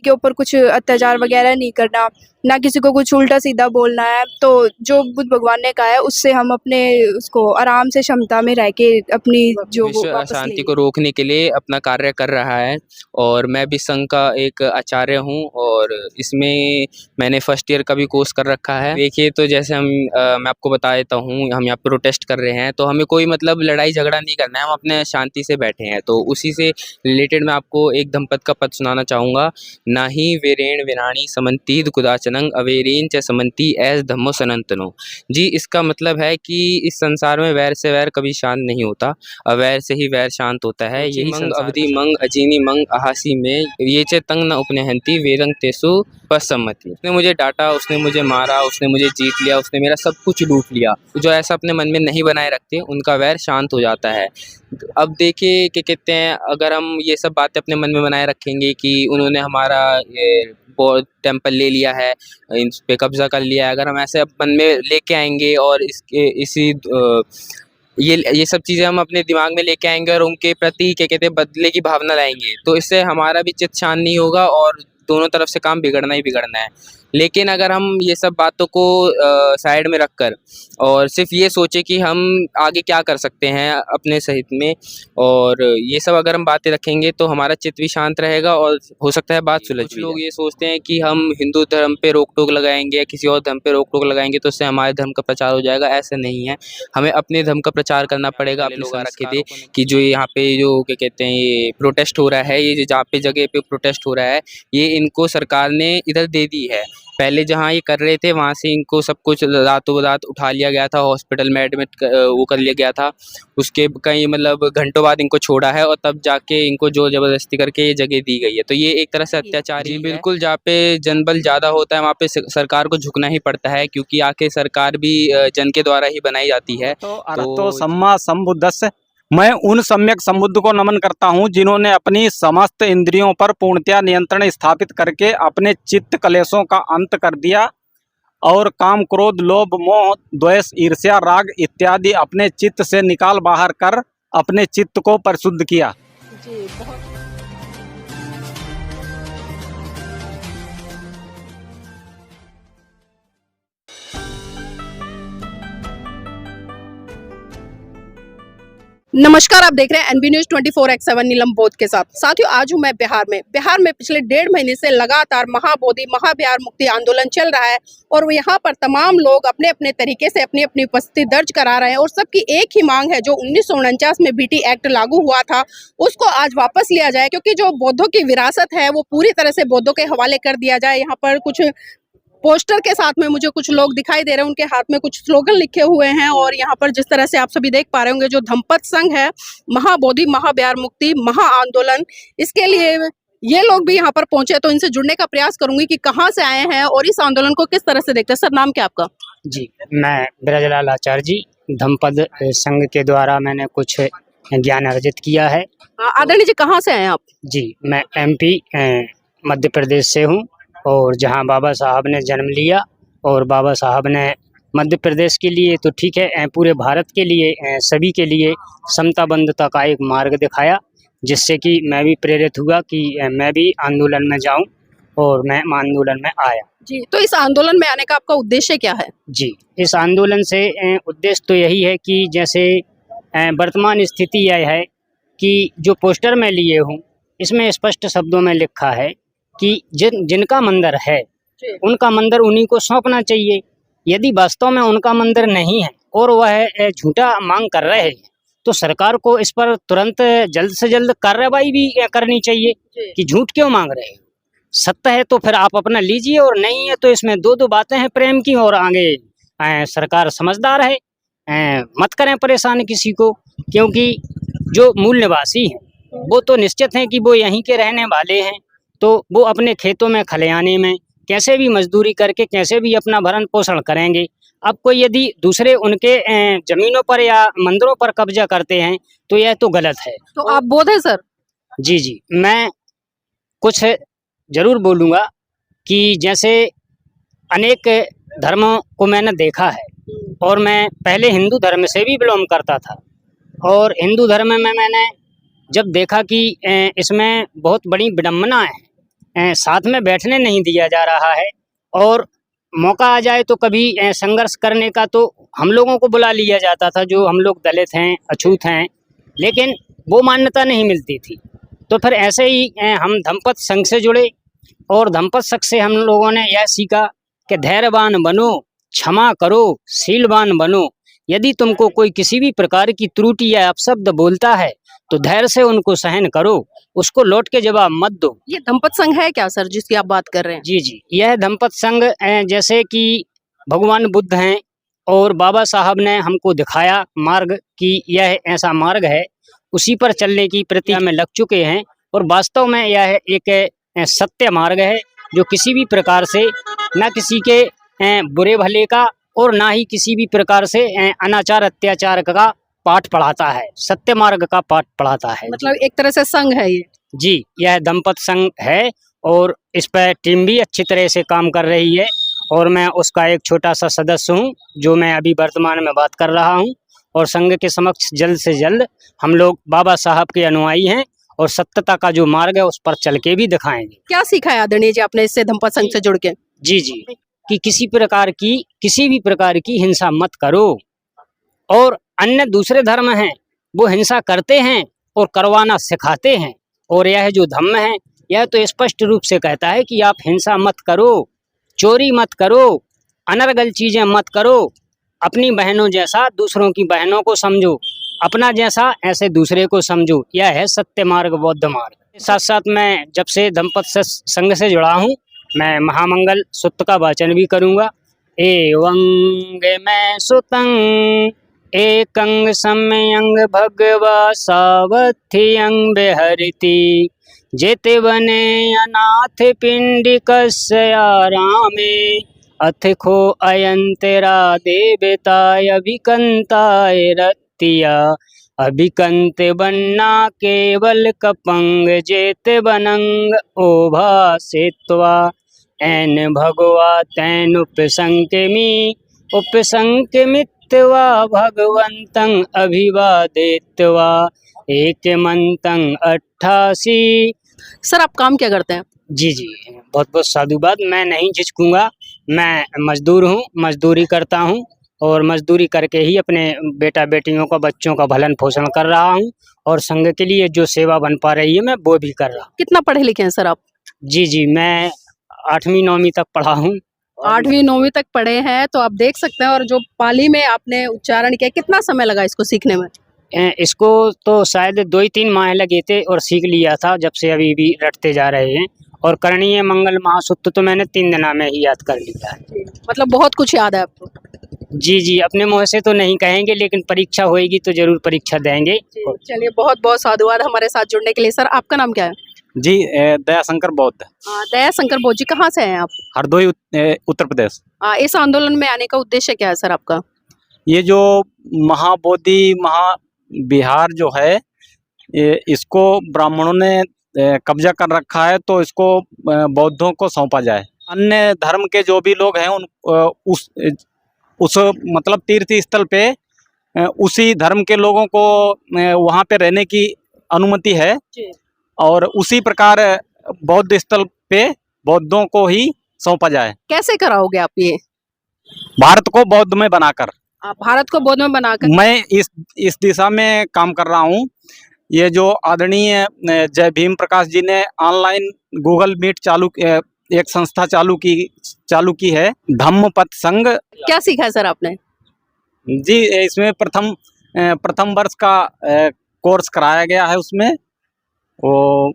के ऊपर कुछ अत्याचार वगैरह नहीं करना, ना किसी को कुछ उल्टा सीधा बोलना है। तो जो बुद्ध भगवान ने कहा है उससे हम अपने उसको आराम से क्षमता में रह के अपनी जो वो विश्व वापस अशांति को लेंगे। रोकने के लिए अपना कार्य कर रहा है और मैं भी संघ का एक आचार्य हूँ और इसमें मैंने फर्स्ट ईयर का भी कोर्स कर रखा है। देखिए तो जैसे मैं आपको बता देता हूँ, हम यहाँ प्रोटेस्ट कर रहे हैं तो हमें कोई मतलब लड़ाई झगड़ा नहीं करना है, हम अपने शांति से बैठे हैं। तो उसी से रिलेटेड मैं आपको एक धम्पद का पद सुनाना चाहूँगा। ना ही वीरेण विराणी समन्तीद कुदाचनंग अवेरेन च समन्ती एस धम्मो सनातनो। जी, इसका मतलब है कि इस संसार में वैर से वैर कभी शांत नहीं होता, अवैर से ही वैर शांत होता है। यही मंग अवधि मंग अजीनी मंग अहासी में ये चे तंग न उपनहंती वेरंग तेसु पसम्मति। उसने मुझे डांटा, उसने मुझे मारा, उसने मुझे जीत लिया, उसने मेरा सब कुछ लूट लिया। जो ऐसा अपने मन में नहीं बनाए रखते उनका वैर शांत हो जाता है। अब देखिए क्या कहते हैं, अगर हम ये सब बातें अपने मन में बनाए रखेंगे कि उन्होंने हमारा ये टेम्पल ले लिया है, इस पे कब्जा कर लिया है, अगर हम ऐसे मन में लेके आएंगे और इसके इसी ये सब चीज़ें हम अपने दिमाग में लेके आएंगे और उनके प्रति क्या कहते हैं बदले की भावना लाएंगे, तो इससे हमारा भी चित्त शांत नहीं होगा और दोनों तरफ से काम बिगड़ना ही बिगड़ना है। लेकिन अगर हम ये सब बातों को साइड में रखकर और सिर्फ ये सोचे कि हम आगे क्या कर सकते हैं अपने सहित में, और ये सब अगर हम बातें रखेंगे तो हमारा चित्त भी शांत रहेगा और हो सकता है बात सुलझ भी जाए। लोग ये सोचते हैं कि हम हिंदू धर्म पे रोक टोक लगाएंगे या किसी और धर्म पे रोक टोक लगाएंगे तो उससे हमारे धर्म का प्रचार हो जाएगा, ऐसा नहीं है। हमें अपने धर्म का प्रचार करना पड़ेगा। अपने लोग रखे थे कि जो यहाँ पे जो क्या कहते हैं ये प्रोटेस्ट हो रहा है, ये जहाँ पे जगह पे प्रोटेस्ट हो रहा है, ये इनको सरकार ने इधर दे दी है। पहले जहाँ ये कर रहे थे वहाँ से इनको सब कुछ रातों रात उठा लिया गया था, हॉस्पिटल में एडमिट वो कर लिया गया था। उसके कई मतलब घंटों बाद इनको छोड़ा है और तब जाके इनको जोर ज़बरदस्ती करके ये जगह दी गई है। तो ये एक तरह से अत्याचार ही बिल्कुल। जहाँ पे जनबल ज़्यादा होता है वहाँ पे सरकार को झुकना ही पड़ता है, क्योंकि आखिर सरकार भी जन के द्वारा ही बनाई जाती है। तो सम्मा संबुद्धस्य, मैं उन सम्यक संबुद्ध को नमन करता हूँ जिन्होंने अपनी समस्त इंद्रियों पर पूर्णतया नियंत्रण स्थापित करके अपने चित्त कलेशों का अंत कर दिया और काम क्रोध लोभ मोह द्वेष ईर्ष्या राग इत्यादि अपने चित्त से निकाल बाहर कर अपने चित्त को परिशुद्ध किया। जी बहुत नमस्कार, आप देख रहे हैं एनबी न्यूज 24/7 नीलम बोध के साथ। साथियों, आज हूं मैं बिहार में। बिहार में पिछले 1.5 महीने से लगातार महाबोधि महाबिहार मुक्ति आंदोलन चल रहा है और यहाँ पर तमाम लोग अपने अपने तरीके से अपनी अपनी उपस्थिति दर्ज करा रहे हैं और सबकी एक ही मांग है, जो 1949 में बीटी एक्ट लागू हुआ था उसको आज वापस लिया जाए, क्योंकि जो बौद्धों की विरासत है वो पूरी तरह से बौद्धों के हवाले कर दिया जाए। यहाँ पर कुछ पोस्टर के साथ में मुझे कुछ लोग दिखाई दे रहे हैं, उनके हाथ में कुछ स्लोगन लिखे हुए हैं और यहाँ पर जिस तरह से आप सभी देख पा रहे होंगे, जो धम्पद संघ है महाबोधि महाबिहार मुक्ति महा आंदोलन, इसके लिए ये लोग भी यहाँ पर पहुंचे। तो इनसे जुड़ने का प्रयास करूंगी कि कहाँ से आए हैं और इस आंदोलन को किस तरह से देखते हैं। सर, नाम क्या आपका? जी, मैं ब्रजलाल आचार्य जी, धम्पद संघ के द्वारा मैंने कुछ ज्ञान अर्जित किया है। आदरणीय जी, कहाँ से आए हैं आप? जी, मैं एमपी मध्य प्रदेश से हूँ और जहाँ बाबा साहब ने जन्म लिया और बाबा साहब ने मध्य प्रदेश के लिए तो ठीक है, पूरे भारत के लिए सभी के लिए समता बंधुता का एक मार्ग दिखाया, जिससे कि मैं भी प्रेरित हुआ कि मैं भी आंदोलन में जाऊं और मैं आंदोलन में आया। जी, तो इस आंदोलन में आने का आपका उद्देश्य क्या है? जी, इस आंदोलन से उद्देश्य तो यही है कि जैसे वर्तमान स्थिति यह है कि जो पोस्टर मैं लिए हूँ इसमें स्पष्ट शब्दों में लिखा है कि जिनका मंदिर है उनका मंदिर उन्हीं को सौंपना चाहिए। यदि वास्तव में उनका मंदिर नहीं है और वह झूठा मांग कर रहे हैं तो सरकार को इस पर तुरंत जल्द से जल्द कार्रवाई भी करनी चाहिए कि झूठ क्यों मांग रहे हैं। सत्य है तो फिर आप अपना लीजिए और नहीं है तो इसमें दो बातें हैं प्रेम की, और आगे सरकार समझदार है, मत करें परेशान किसी को, क्योंकि जो मूल निवासी हैं वो तो निश्चित हैं कि वो यहीं के रहने वाले हैं, तो वो अपने खेतों में खलियाने में कैसे भी मजदूरी करके कैसे भी अपना भरण पोषण करेंगे। अब कोई यदि दूसरे उनके जमीनों पर या मंदिरों पर कब्जा करते हैं तो यह तो गलत है। तो आप बौद्ध हैं सर? जी, मैं कुछ जरूर बोलूँगा कि जैसे अनेक धर्मों को मैंने देखा है और मैं पहले हिंदू धर्म से भी बिलोंग करता था, और हिंदू धर्म में मैंने जब देखा कि इसमें बहुत बड़ी विडम्बना है साथ में बैठने नहीं दिया जा रहा है। और मौका आ जाए तो कभी संघर्ष करने का तो हम लोगों को बुला लिया जाता था, जो हम लोग दलित हैं, अछूत हैं, लेकिन वो मान्यता नहीं मिलती थी। तो फिर ऐसे ही हम धम्मपद संघ से जुड़े और धम्मपद संघ से हम लोगों ने यह सीखा कि धैर्यवान बनो, क्षमा करो, शीलवान बनो। यदि तुमको कोई किसी भी प्रकार की त्रुटि या अपशब्द बोलता है तो धैर्य से उनको सहन करो, उसको लौट के जवाब मत दो। ये धम्मपद संघ है क्या सर जिसकी आप बात कर रहे हैं? जी जी, यह धम्मपद संघ जैसे कि भगवान बुद्ध हैं और बाबा साहब ने हमको दिखाया मार्ग कि यह ऐसा मार्ग है, उसी पर चलने की प्रतिज्ञा में लग चुके हैं। और वास्तव में यह एक सत्य मार्ग है जो किसी भी प्रकार से न किसी के बुरे भले का और ना ही किसी भी प्रकार से अनाचार अत्याचार का पाठ पढ़ाता है, सत्य मार्ग का पाठ पढ़ाता है। मतलब एक तरह से संघ है ये। जी, यह धम्मपद संघ है और इस पर टीम भी अच्छी तरह से काम कर रही है और मैं उसका एक छोटा सा सदस्य हूँ, जो मैं अभी वर्तमान में बात कर रहा हूँ। और संघ के समक्ष जल्द से जल्द हम लोग बाबा साहब के अनुयायी हैं और सत्यता का जो मार्ग है उस पर चल के भी दिखाएंगे। क्या सीखा है आदरणीय जी आपने इससे धम्मपद संघ से जुड़ के? जी जी, कि किसी भी प्रकार की हिंसा मत करो। और अन्य दूसरे धर्म हैं वो हिंसा करते हैं और करवाना सिखाते हैं, और यह जो धम्म है यह तो स्पष्ट रूप से कहता है कि आप हिंसा मत करो, चोरी मत करो, अनर्गल चीजें मत करो, अपनी बहनों जैसा दूसरों की बहनों को समझो, अपना जैसा ऐसे दूसरे को समझो। यह है सत्य मार्ग, बौद्ध मार्ग। साथ साथ मैं जब से धम्मपद संघ से जुड़ा हूँ, मैं महामंगल सूत्र का वाचन भी करूँगा। एवं मैं सुतं एकंग सम्यंग भगवा सावथियंग बेहरिति जेते बने अनाथ पिंडिकस्या रामे अथखो अयंतरा देवताय अभिकंताय रत्तिया अभिकंत बन्ना केवल कपंग जेते बनंग ओभासित्वा एन भगवा तैन उपसंकमित्वा भगवंतं अभिवादित्वा एकमंतं 88। सर आप काम क्या करते हैं? जी जी, बहुत बहुत साधुवाद। मैं नहीं झिझकूंगा, मैं मजदूर हूँ, मजदूरी करता हूँ और मजदूरी करके ही अपने बेटा बेटियों का, बच्चों का भलन पोषण कर रहा हूँ और संघ के लिए जो सेवा बन पा रही है मैं वो भी कर रहा हूँ। कितना पढ़े लिखे हैं सर आप? जी जी, मैं 8वीं 9वीं तक पढ़ा हूँ। 8वीं 9वीं तक पढ़े हैं, तो आप देख सकते हैं। और जो पाली में आपने उच्चारण किया, कितना समय लगा इसको सीखने में? इसको तो शायद 2-3 माह लगे थे और सीख लिया था, जब से अभी भी रटते जा रहे हैं। और करणीय मंगल महासूत्र तो मैंने 3 दिना में ही याद कर लिया है। मतलब बहुत कुछ याद है आपको? जी जी, अपने मुँह से तो नहीं कहेंगे, लेकिन परीक्षा होएगी तो जरूर परीक्षा देंगे। चलिए, बहुत बहुत साधुवाद हमारे साथ जुड़ने के लिए। सर आपका नाम क्या है? जी, दयाशंकर बौद्ध। दयाशंकर बौद्ध जी, कहाँ से हैं आप? हरदोई उत्तर प्रदेश। इस आंदोलन में आने का उद्देश्य क्या है सर आपका? ये जो महाबोधि महाविहार जो है, इसको ब्राह्मणों ने कब्जा कर रखा है, तो इसको बौद्धों को सौंपा जाए। अन्य धर्म के जो भी लोग हैं उस मतलब तीर्थ स्थल पे उसी धर्म के लोगों को वहाँ पे रहने की अनुमति है और उसी प्रकार बौद्ध स्थल पे बौद्धों को ही सौंपा जाए। कैसे कराओगे आप ये? भारत को बौद्ध में बनाकर। भारत को बौद्ध में बनाकर? मैं इस दिशा में काम कर रहा हूँ। ये जो आदरणीय जय भीम प्रकाश जी ने ऑनलाइन गूगल मीट एक संस्था चालू की है, धम्मपद संघ। क्या सीखा है सर आपने? जी, इसमें प्रथम वर्ष का कोर्स कराया गया है। उसमें वो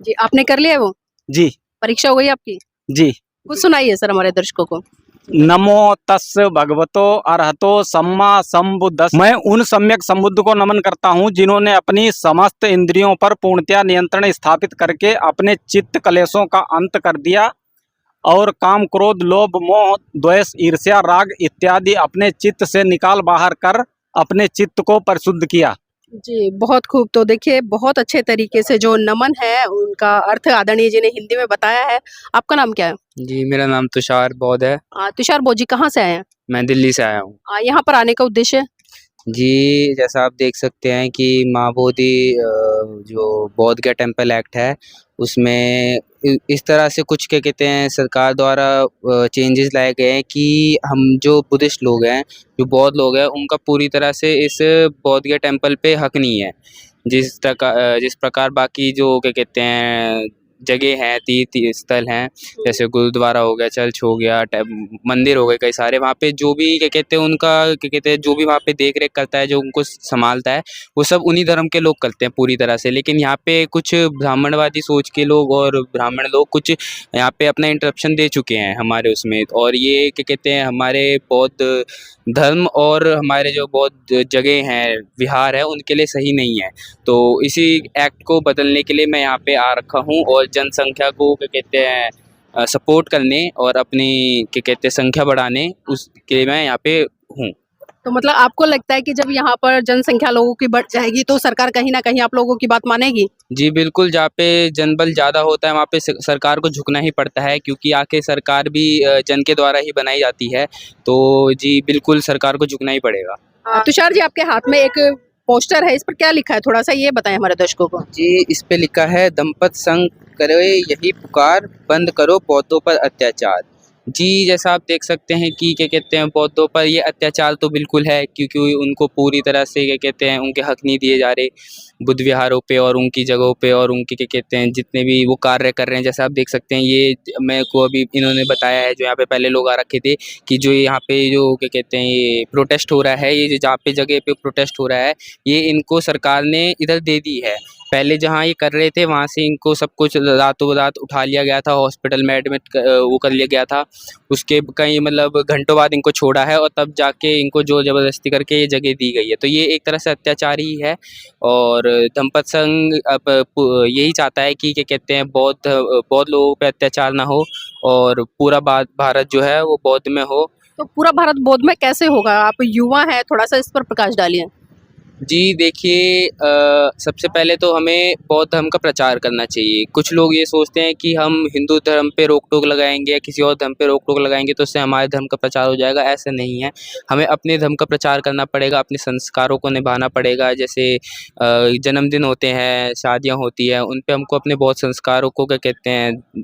जी आपने कर लिया है वो? जी। परीक्षा हो गई आपकी? जी। कुछ सुनाइए सर हमारे दर्शकों को। नमो तस् भगवतो अरहतो सम्मा संबुद्धस्स। मैं उन सम्यक संबुद्ध को नमन करता हूँ जिन्होंने अपनी समस्त इंद्रियों पर पूर्णतया नियंत्रण स्थापित करके अपने चित्त कलेशों का अंत कर दिया और काम, क्रोध, लोभ, मोह, द्वेष, ईर्ष्या, राग इत्यादि अपने चित्त से निकाल बाहर कर अपने चित्त को परिशुद्ध किया। जी बहुत खूब। तो देखिए, बहुत अच्छे तरीके से जो नमन है उनका अर्थ आदरणीय जी ने हिंदी में बताया है। आपका नाम क्या है? जी, मेरा नाम तुषार बौद्ध है। तुषार बौद्ध जी, कहाँ से आए हैं? मैं दिल्ली से आया हूँ। यहाँ पर आने का उद्देश्य? जी, जैसा आप देख सकते हैं कि महाबोधि जो बोध गया टेम्पल एक्ट है, उसमें इस तरह से कुछ क्या कहते हैं सरकार द्वारा चेंजेस लाए गए हैं कि हम जो बुद्धिस्ट लोग हैं, जो बौद्ध लोग हैं, उनका पूरी तरह से इस बोध गया टेम्पल पे हक नहीं है। जिस प्रकार बाकी जो क्या कहते हैं जगह हैं, तीर्थ स्थल हैं, जैसे गुरुद्वारा हो गया, चर्च हो गया, मंदिर हो गए कई सारे, वहाँ पे जो भी क्या कहते हैं उनका क्या कहते हैं जो भी वहाँ पे देख रेख करता है, जो उनको संभालता है, वो सब उन्हीं धर्म के लोग करते हैं पूरी तरह से। लेकिन यहाँ पे कुछ ब्राह्मणवादी सोच के लोग और ब्राह्मण लोग कुछ यहाँ पे अपना इंटरप्शन दे चुके हैं हमारे उसमें, और ये क्या कहते हैं हमारे बौद्ध धर्म और हमारे जो बौद्ध जगह हैं, विहार है, उनके लिए सही नहीं है। तो इसी एक्ट को बदलने के लिए मैं यहाँ पे आ रखा हूँ और जनसंख्या को क्या कहते हैं सपोर्ट करने और अपनी क्या कहते हैं संख्या बढ़ाने उसके लिए मैं यहाँ पे हूँ। तो मतलब आपको लगता है कि जब यहाँ पर जनसंख्या लोगों की बढ़ जाएगी तो सरकार कहीं ना कहीं आप लोगों की बात मानेगी? जी बिल्कुल, जहाँ पे जनबल ज़्यादा होता है वहाँ पे सरकार को झुकना ही पड़ता है, क्योंकि आखिर सरकार भी जन के द्वारा ही बनाई जाती है। तो जी बिल्कुल सरकार को झुकना ही पड़ेगा। तुषार जी, आपके हाथ में एक पोस्टर है, इस पर क्या लिखा है, थोड़ा सा ये बताएं हमारे दर्शकों को। जी, इस पे लिखा है दंपत संग करे यही पुकार, बंद करो बौद्धों पर अत्याचार। जी, जैसा आप देख सकते हैं कि क्या कहते हैं बौद्धों पर ये अत्याचार तो बिल्कुल है, क्योंकि उनको पूरी तरह से क्या कहते हैं उनके हक नहीं दिए जा रहे बुद्ध विहारों पे और उनकी जगहों पे, और उनके क्या कहते हैं जितने भी वो कार्य कर रहे हैं। जैसा आप देख सकते हैं ये मेरे को अभी इन्होंने बताया है, जो यहाँ पे पहले लोग आ रखे थे, कि जो यहाँ पे जो क्या कहते हैं ये प्रोटेस्ट हो रहा है, ये जहाँ पे जगह पे प्रोटेस्ट हो रहा है, ये इनको सरकार ने इधर दे दी है। पहले जहाँ ये कर रहे थे वहाँ से इनको सब कुछ रातों रात उठा लिया गया था, हॉस्पिटल में एडमिट वो कर लिया गया था। उसके कई मतलब घंटों बाद इनको छोड़ा है और तब जाके इनको ज़ोर ज़बरदस्ती करके ये जगह दी गई है। तो ये एक तरह से अत्याचार ही है, और धम्मपद संघ अब यही चाहता है कि क्या कहते हैं बौद्ध लोगों पे अत्याचार ना हो और पूरा भारत जो है वो बौद्ध में हो। तो पूरा भारत बौद्ध में कैसे होगा? आप युवा हैं, थोड़ा सा इस पर प्रकाश डालिए। जी देखिए, सबसे पहले तो हमें बौद्ध धर्म का प्रचार करना चाहिए। कुछ लोग ये सोचते हैं कि हम हिंदू धर्म पे रोक टोक लगाएंगे या किसी और धर्म पे रोक टोक लगाएंगे तो उससे हमारे धर्म का प्रचार हो जाएगा, ऐसा नहीं है। हमें अपने धर्म का प्रचार करना पड़ेगा, अपने संस्कारों को निभाना पड़ेगा। जैसे जन्मदिन होते हैं, शादियाँ होती हैं, उन पे हमको अपने बौद्ध संस्कारों को क्या कहते हैं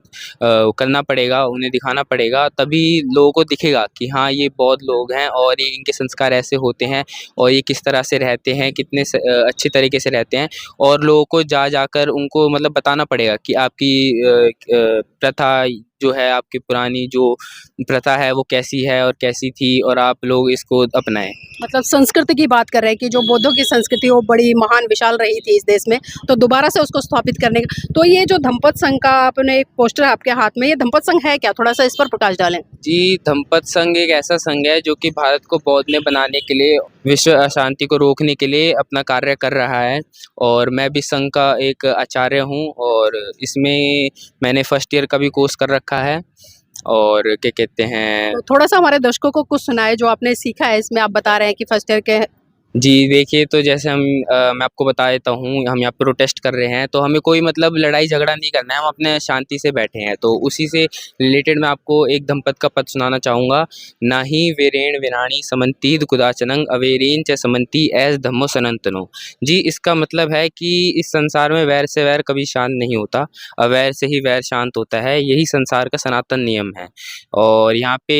करना पड़ेगा, उन्हें दिखाना पड़ेगा, तभी लोगों को दिखेगा कि हाँ ये बौद्ध लोग हैं और ये इनके संस्कार ऐसे होते हैं और ये किस तरह से रहते हैं, कितने अच्छे तरीके से रहते हैं। और लोगों को जाकर उनको मतलब बताना पड़ेगा कि आपकी प्रथा जो है, आपकी पुरानी जो प्रथा है वो कैसी है और कैसी थी, और आप लोग इसको अपनाएं। मतलब संस्कृति की बात कर रहे हैं कि जो बौद्धों की संस्कृति वो बड़ी महान विशाल रही थी इस देश में, तो दोबारा से उसको स्थापित करने का। तो ये जो धम्मपद संघ का आपने एक पोस्टर है आपके हाथ में, ये धम्मपद संघ है क्या? थोड़ा सा इस पर प्रकाश डालें। जी, धम्मपद संघ एक ऐसा संघ है जो कि भारत को बौद्ध में बनाने के लिए, विश्व अशांति को रोकने के लिए अपना कार्य कर रहा है, और मैं भी संघ का एक आचार्य हूँ, और इसमें मैंने फर्स्ट ईयर का भी कोर्स कर रखा है। और क्या कहते हैं तो थोड़ा सा हमारे दर्शकों को कुछ सुनाए जो आपने सीखा है इसमें। आप बता रहे हैं कि फर्स्ट ईयर के जी देखिए, तो जैसे मैं आपको बता देता हूँ, हम यहाँ प्रोटेस्ट कर रहे हैं तो हमें कोई मतलब लड़ाई झगड़ा नहीं करना है, हम अपने शांति से बैठे हैं। तो उसी से रिलेटेड मैं आपको एक धम्मपद का पद सुनाना चाहूँगा। ना ही वीरेण विराणी समन्तीद कुदाचनंग अवेरेन च समन्ती ऐस धम्मो सनातनो। जी, इसका मतलब है कि इस संसार में वैर से वैर कभी शांत नहीं होता, अवैर से ही वैर शांत होता है, यही संसार का सनातन नियम है। और यहाँ पे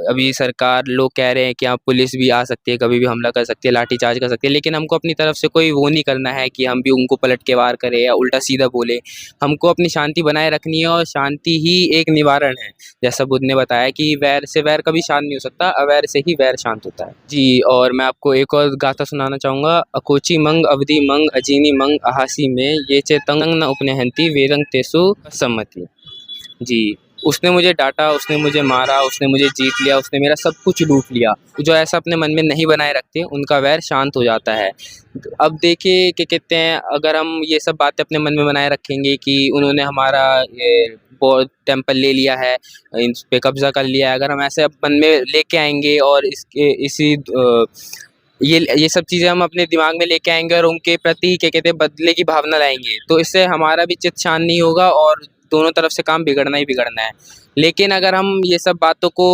अभी सरकार लोग कह रहे हैं कि यहाँ पुलिस भी आ सकती है, कभी भी हमला कर सकती है, लाठी चार्ज कर सकती है, लेकिन हमको अपनी तरफ से कोई वो नहीं करना है कि हम भी उनको पलट के वार करें या उल्टा सीधा बोले। हमको अपनी शांति बनाए रखनी है, और शांति ही एक निवारण है। जैसा बुद्ध ने बताया कि वैर से वैर कभी शांत नहीं हो सकता, अवैर से ही वैर शांत होता है। जी, और मैं आपको एक और गाथा सुनाना चाहूँगा। अकोची मंग अवधि मंग अजीनी मंग अहासी में ये चे तंग न उपनेहंती वेरंग तेसु सम्मति। जी, उसने मुझे डाँटा, उसने मुझे मारा, उसने मुझे जीत लिया, उसने मेरा सब कुछ लूट लिया। जो ऐसा अपने मन में नहीं बनाए रखते, उनका वैर शांत हो जाता है। अब देखिए क्या कहते हैं, अगर हम ये सब बातें अपने मन में बनाए रखेंगे कि उन्होंने हमारा ये बौद्ध टेम्पल ले लिया है, इस पे कब्ज़ा कर लिया है, अगर हम ऐसे मन में लेके आएँगे और ये सब चीज़ें हम अपने दिमाग में लेके आएँगे और उनके प्रति क्या कहते हैं बदले की भावना लाएँगे, तो इससे हमारा भी चित्त शांत नहीं होगा और दोनों तरफ से काम बिगड़ना ही बिगड़ना है। लेकिन अगर हम ये सब बातों को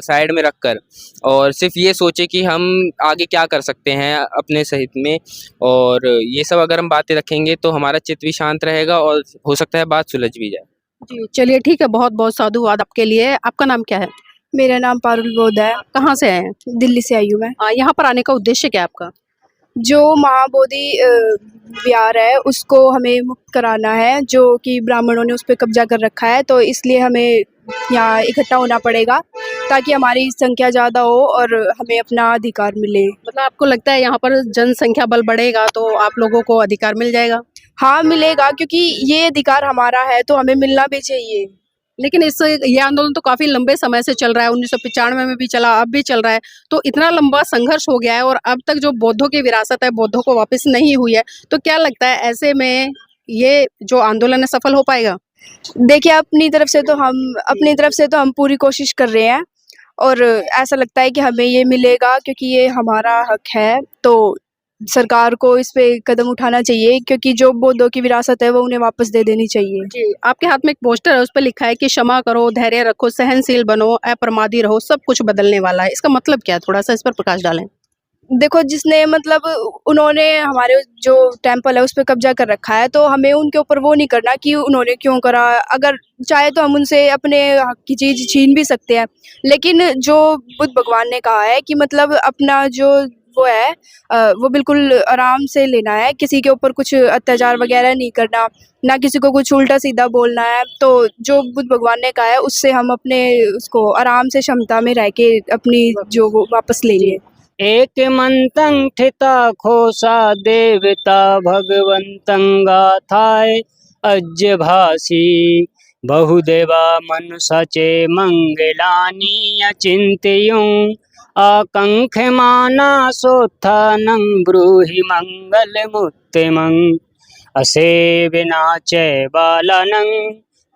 साइड में रखकर और सिर्फ ये सोचे कि हम आगे क्या कर सकते हैं अपने सहित में, और ये सब अगर हम बातें रखेंगे तो हमारा चित्त भी शांत रहेगा और हो सकता है बात सुलझ भी जाए। जी चलिए ठीक है, बहुत बहुत साधुवाद आपके लिए। आपका नाम क्या है? मेरा नाम पारुल बोध है। कहाँ से आए हैं? दिल्ली से आई हूँ मैं। यहाँ पर आने का उद्देश्य क्या है आपका? जो महाबोधि विहार है उसको हमें मुक्त कराना है, जो कि ब्राह्मणों ने उस पर कब्जा कर रखा है, तो इसलिए हमें यहाँ इकट्ठा होना पड़ेगा ताकि हमारी संख्या ज़्यादा हो और हमें अपना अधिकार मिले। मतलब आपको लगता है यहाँ पर जनसंख्या बल बढ़ेगा तो आप लोगों को अधिकार मिल जाएगा? हाँ मिलेगा, क्योंकि ये अधिकार हमारा है तो हमें मिलना भी चाहिए। लेकिन ये आंदोलन तो काफी लंबे समय से चल रहा है, 1995 में भी चला, अब भी चल रहा है, तो इतना लंबा संघर्ष हो गया है और अब तक जो बौद्धों की विरासत है बौद्धों को वापस नहीं हुई है, तो क्या लगता है ऐसे में ये जो आंदोलन है सफल हो पाएगा? देखिए अपनी तरफ से तो हम पूरी कोशिश कर रहे हैं और ऐसा लगता है कि हमें ये मिलेगा, क्योंकि ये हमारा हक है। तो सरकार को इस पे कदम उठाना चाहिए, क्योंकि जो बौद्धों की विरासत है वो उन्हें वापस दे देनी चाहिए। जी, आपके हाथ में एक पोस्टर है, उस पर लिखा है कि क्षमा करो, धैर्य रखो, सहनशील बनो, अप्रमादी रहो, सब कुछ बदलने वाला है। इसका मतलब क्या है? थोड़ा सा इस पर प्रकाश डालें। देखो, जिसने मतलब उन्होंने हमारे जो टेम्पल है उस पर कब्जा कर रखा है, तो हमें उनके ऊपर वो नहीं करना कि उन्होंने क्यों करा। अगर चाहे तो हम उनसे अपने हक की चीज़ छीन भी सकते हैं, लेकिन जो बुद्ध भगवान ने कहा है कि मतलब अपना जो वो है वो बिल्कुल आराम से लेना है, किसी के ऊपर कुछ अत्याचार वगैरह नहीं करना, ना किसी को कुछ उल्टा सीधा बोलना है। तो जो बुद्ध भगवान ने कहा है उससे हम अपने उसको आराम से क्षमता में रह के अपनी जो वो वापस लेंगे। एक मंतं ठिता खोसा देवता भगवंतं गाथाय अज्य भासी बहुदेवा मनुष्य चे मंगलानि अचिंत्युं आकांक्षमाना सोत्थानं ब्रूहि मंगलमुत्तमं असेविना च बालानं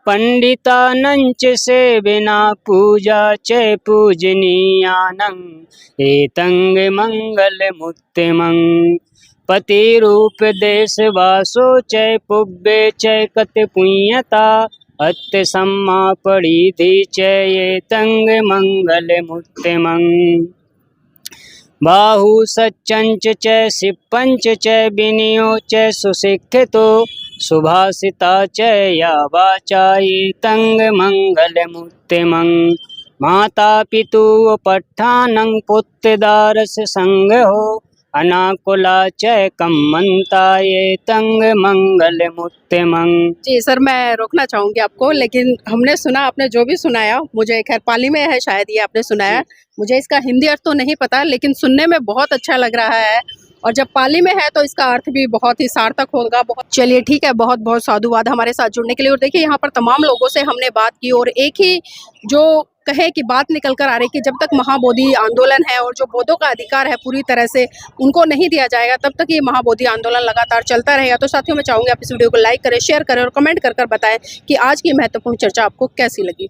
पंडितानं च सेविना पूजा च पूजनीयानं एतं मंगलमुत्तमं पतिरूपदेशवासो च पुब्बे च कतपुण्यता अत्य सम्मा परिधि च एतं मंगलमुत्तमं बाहु सच्चंच च सिप्पंच च विनयो च सुशिक्षितो सुभाषिता च या वाचा एतं मंगलमुत्तमं माता पितु पट्ठानं पुत्रदारस संगहो अनाकुला च कम्मन्ता एतं मंगलमुत्तमं। जी सर, मैं रोकना चाहूँगी आपको, लेकिन हमने सुना, आपने जो भी सुनाया, मुझे खैर पाली में है शायद ये आपने सुनाया, मुझे इसका हिंदी अर्थ तो नहीं पता, लेकिन सुनने में बहुत अच्छा लग रहा है और जब पाली में है तो इसका अर्थ भी बहुत ही सार्थक होगा। बहुत चलिए ठीक है, बहुत बहुत साधुवाद हमारे साथ जुड़ने के लिए। और देखिए यहाँ पर तमाम लोगों से हमने बात की और एक ही जो कहे कि बात निकल कर आ रही कि जब तक महाबोधि आंदोलन है और जो बौद्धों का अधिकार है पूरी तरह से उनको नहीं दिया जाएगा, तब तक ये महाबोधि आंदोलन लगातार चलता रहेगा। तो साथियों, मैं चाहूँगी आप इस वीडियो को लाइक करें, शेयर करें और कमेंट कर बताएं कि आज की महत्वपूर्ण चर्चा आपको कैसी लगी।